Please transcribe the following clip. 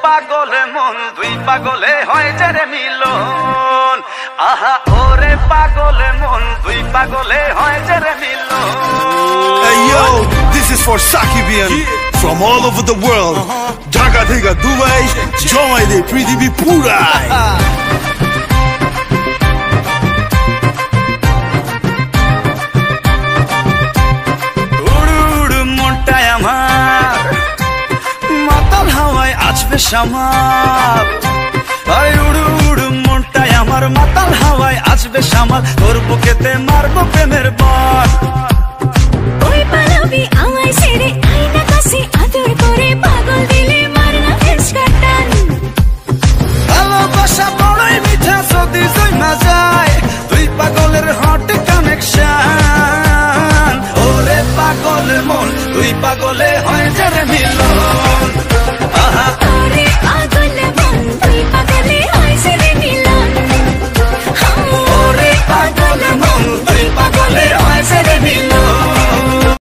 পাগলে মন দুই পাগলে হয় যে রে মিলন আহা ওরে পাগলে মন দুই পাগলে হয় যে রে মিলন Hey yo, this is for Sakibian from all over the world. Jaga Diga Dubai, join the Prithivi Purai. শামাল আরে উড়ু উড়ু মনটাই আমার মাতাল হাওয়ায় আসবে শামাল তোর বুকেতে মারবো প্রেমের বল